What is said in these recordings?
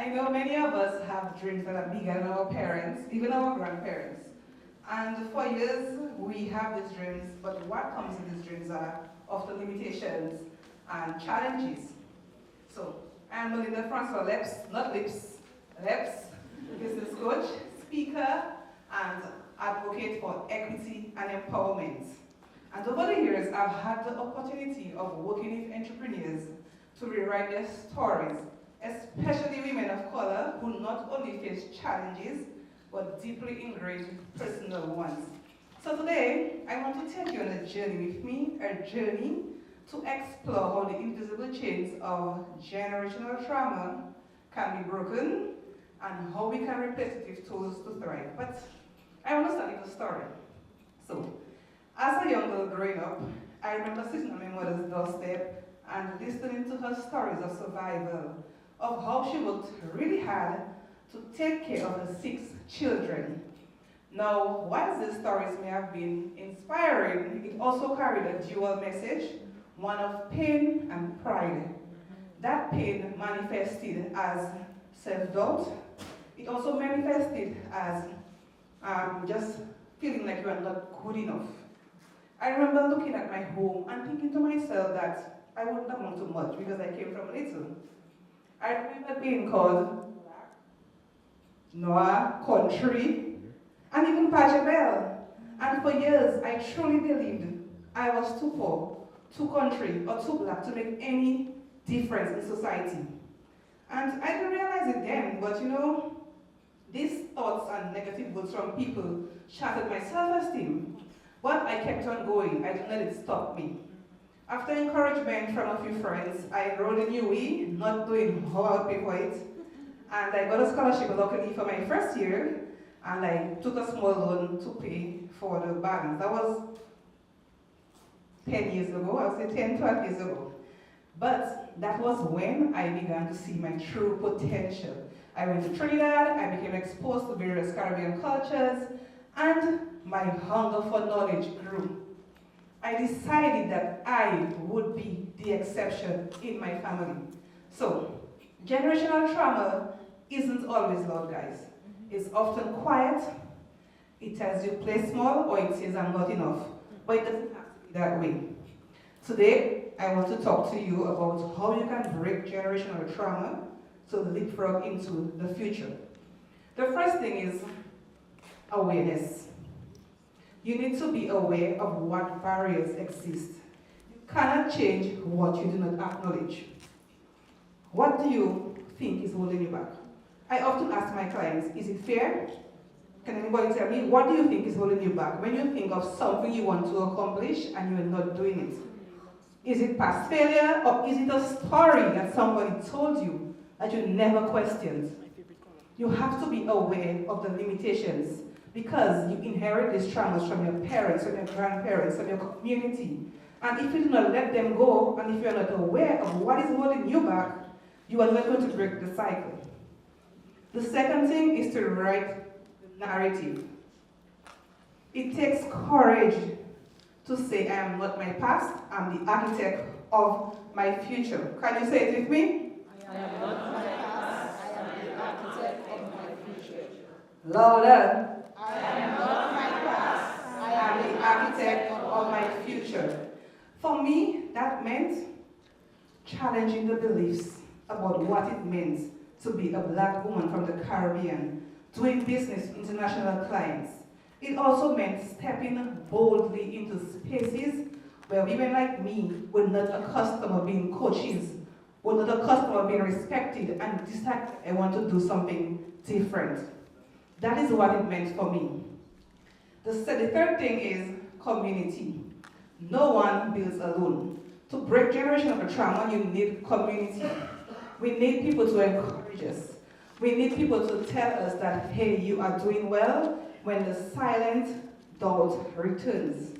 I know many of us have dreams that are bigger than our parents, even our grandparents. And for years, we have these dreams, but what comes with these dreams are often limitations and challenges. So, I'm Merlinda Francois-Lepps, not Lips, Lepps, business coach, speaker, and advocate for equity and empowerment. And over the years, I've had the opportunity of working with entrepreneurs to rewrite their stories, especially women of color who not only face challenges, but deeply ingrained personal ones. So today, I want to take you on a journey with me, a journey to explore how the invisible chains of generational trauma can be broken and how we can replace it with tools to thrive. But I want to start with a story. So, as a young girl growing up, I remember sitting on my mother's doorstep and listening to her stories of survival, of how she worked really hard to take care of her 6 children. Now, whilst these stories may have been inspiring, it also carried a dual message, one of pain and pride. That pain manifested as self-doubt. It also manifested as just feeling like you are not good enough. I remember looking at my home and thinking to myself that I wouldn't amount to much because I came from little. I remember being called Noah, country, and even Pajabel. And for years, I truly believed I was too poor, too country, or too black to make any difference in society. And I didn't realize it then, but these thoughts and negative words from people shattered my self-esteem. But I kept on going. I didn't let it stop me. After encouragement from a few friends, I enrolled in UE, not doing how I would pay for it. And I got a scholarship luckily for my first year, and I took a small loan to pay for the balance. That was 10 years ago, I would say 10, 12 years ago. But that was when I began to see my true potential. I went to Trinidad, I became exposed to various Caribbean cultures, and my hunger for knowledge grew. I decided that I would be the exception in my family. So, generational trauma isn't always loud, guys. It's often quiet. It tells you play small, or it says I'm not enough. But it doesn't have to be that way. Today, I want to talk to you about how you can break generational trauma to leapfrog into the future. The first thing is awareness. You need to be aware of what barriers exist. You cannot change what you do not acknowledge. What do you think is holding you back? I often ask my clients, is it fear? Can anybody tell me, what do you think is holding you back when you think of something you want to accomplish and you're not doing it? Is it past failure, or is it a story that somebody told you that you never questioned? You have to be aware of the limitations because you inherit these traumas from your parents, from your grandparents, from your community. And if you do not let them go, and if you're not aware of what is holding you back, you are not going to break the cycle. The second thing is to write the narrative. It takes courage to say, I am not my past, I'm the architect of my future. Can you say it with me? I am not my past, I am the architect of my future. Louder. I am not my past, I am the architect of my future. For me, that meant challenging the beliefs about what it means to be a black woman from the Caribbean, doing business with international clients. It also meant stepping boldly into spaces where women like me were not accustomed to being coaches, were not accustomed to being respected, and decided I want to do something different. That is what it meant for me. The third thing is community. No one builds alone. To break generational trauma, you need community. We need people to encourage us. We need people to tell us that, hey, you are doing well, when the silent doubt returns.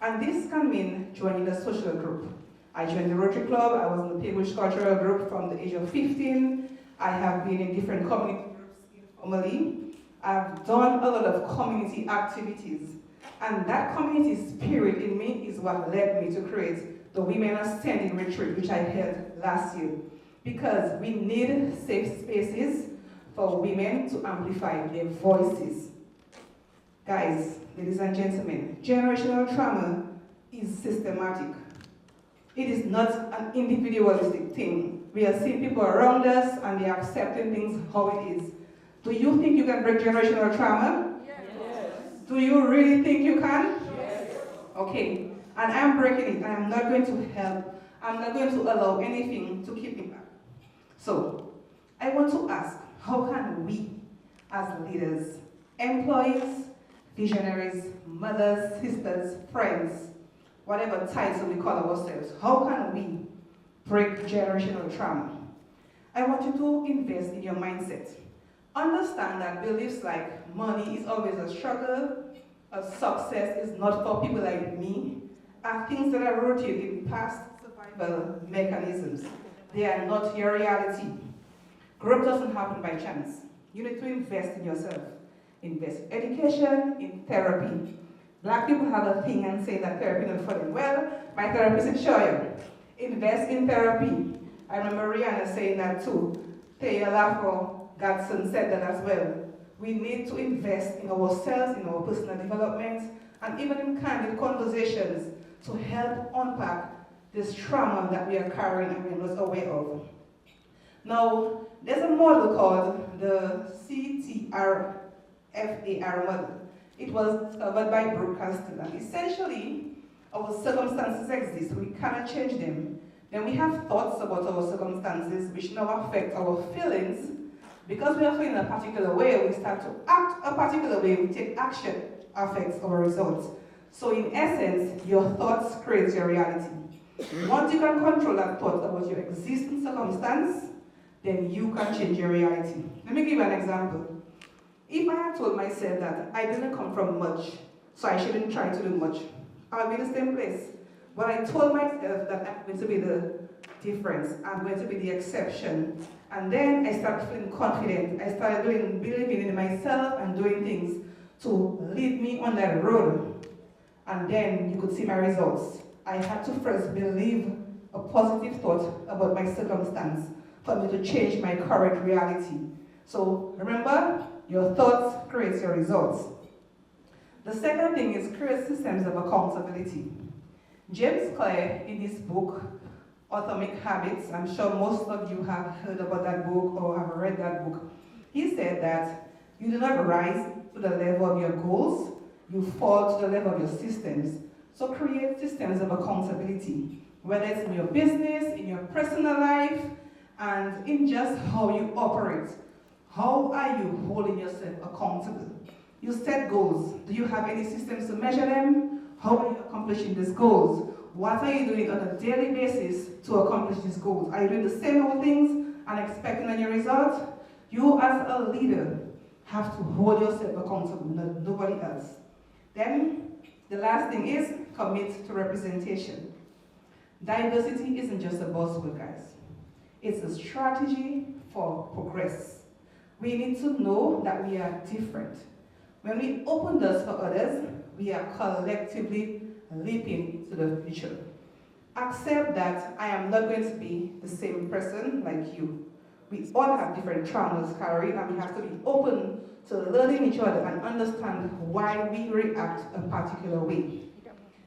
And this can mean joining a social group. I joined the Rotary Club, I was in the Pilgrims Cultural Group from the age of 15. I have been in different community groups informally. I've done a lot of community activities. And that community spirit in me is what led me to create the Women Are Standing Retreat, which I held last year. because we need safe spaces for women to amplify their voices. Guys, ladies and gentlemen, generational trauma is systematic. It is not an individualistic thing. We are seeing people around us and they are accepting things how it is. Do you think you can break generational trauma? Yes. Do you really think you can? Yes. Okay, and I'm breaking it. I am not going to help. I'm not going to allow anything to keep me back. So, I want to ask, how can we, as leaders, employees, visionaries, mothers, sisters, friends, whatever title we call ourselves, how can we break generational trauma? I want you to invest in your mindset. Understand that beliefs like money is always a struggle, success is not for people like me, are things that are rooted in past survival mechanisms. They are not your reality. Growth doesn't happen by chance. You need to invest in yourself. Invest in education, in therapy. Black people have a thing and say that therapy is not for them. Well, my therapist is sure. Invest in therapy. I remember Rihanna saying that too. Taya Lafo Godson said that as well. We need to invest in ourselves, in our personal development, and even in candid conversations to help unpack this trauma that we are carrying and we are not aware of. Now, there's a model called the CTRFAR model. It was discovered by Brooke Castle, and essentially, our circumstances exist, we cannot change them. Then we have thoughts about our circumstances, which now affect our feelings. Because we are feeling a particular way, we start to act a particular way, we take action, affects our results. So in essence, your thoughts create your reality. Once you can control that thought about your existing circumstance, then you can change your reality. Let me give you an example. If I had told myself that I didn't come from much, so I shouldn't try to do much, I'll be in the same place. But I told myself that I'm going to be the difference, I'm going to be the exception. And then I started feeling confident. I started believing in myself and doing things to lead me on that road. And then you could see my results. I had to first believe a positive thought about my circumstance for me to change my current reality. So remember, your thoughts create your results. The second thing is create systems of accountability. James Clear, in his book, Atomic Habits, I'm sure most of you have heard about that book or have read that book. He said that you do not rise to the level of your goals, you fall to the level of your systems. So create systems of accountability, whether it's in your business, in your personal life, and in just how you operate. How are you holding yourself accountable? You set goals. Do you have any systems to measure them? How are you accomplishing these goals? What are you doing on a daily basis to accomplish these goals? Are you doing the same old things and expecting any result? You as a leader have to hold yourself accountable, not nobody else. Then, the last thing is commit to representation. Diversity isn't just a buzzword, guys. It's a strategy for progress. We need to know that we are different. When we open doors for others, we are collectively leaping into the future. Accept that I am not going to be the same person like you. We all have different traumas carried, and we have to be open to learning each other and understand why we react a particular way.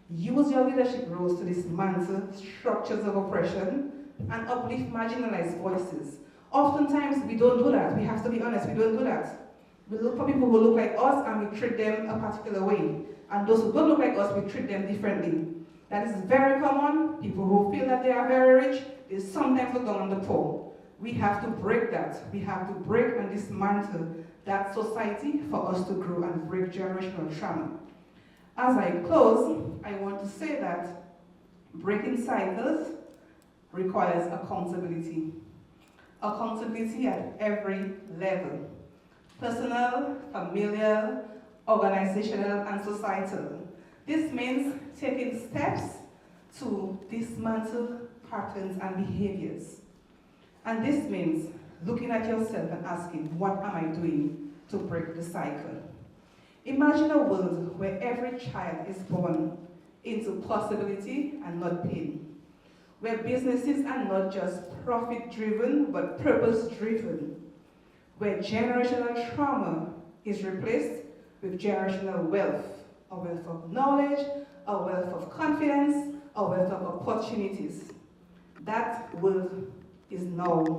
Use your leadership roles to dismantle structures of oppression and uplift marginalized voices. Oftentimes, we don't do that. We have to be honest, we don't do that. We look for people who look like us and we treat them a particular way. And those who don't look like us, we treat them differently. That is very common. People who feel that they are very rich, they sometimes look down on the poor. We have to break that. We have to break and dismantle that society for us to grow and break generational trauma. As I close, I want to say that breaking cycles requires accountability. Accountability at every level. Personal, familial, organizational, and societal. This means taking steps to dismantle patterns and behaviors. And this means looking at yourself and asking, what am I doing to break the cycle? Imagine a world where every child is born into possibility and not pain. where businesses are not just profit-driven, but purpose-driven, where generational trauma is replaced with generational wealth, a wealth of knowledge, a wealth of confidence, a wealth of opportunities. That world is now,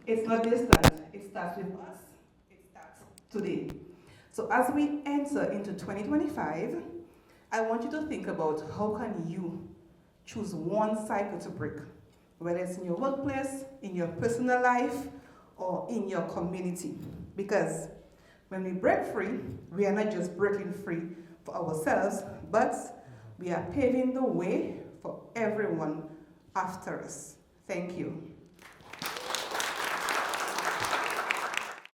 it's not distant, it starts with us, it starts today. So as we enter into 2025, I want you to think about how can you choose one cycle to break, whether it's in your workplace, in your personal life, or in your community. Because when we break free, we are not just breaking free for ourselves, but we are paving the way for everyone after us. Thank you.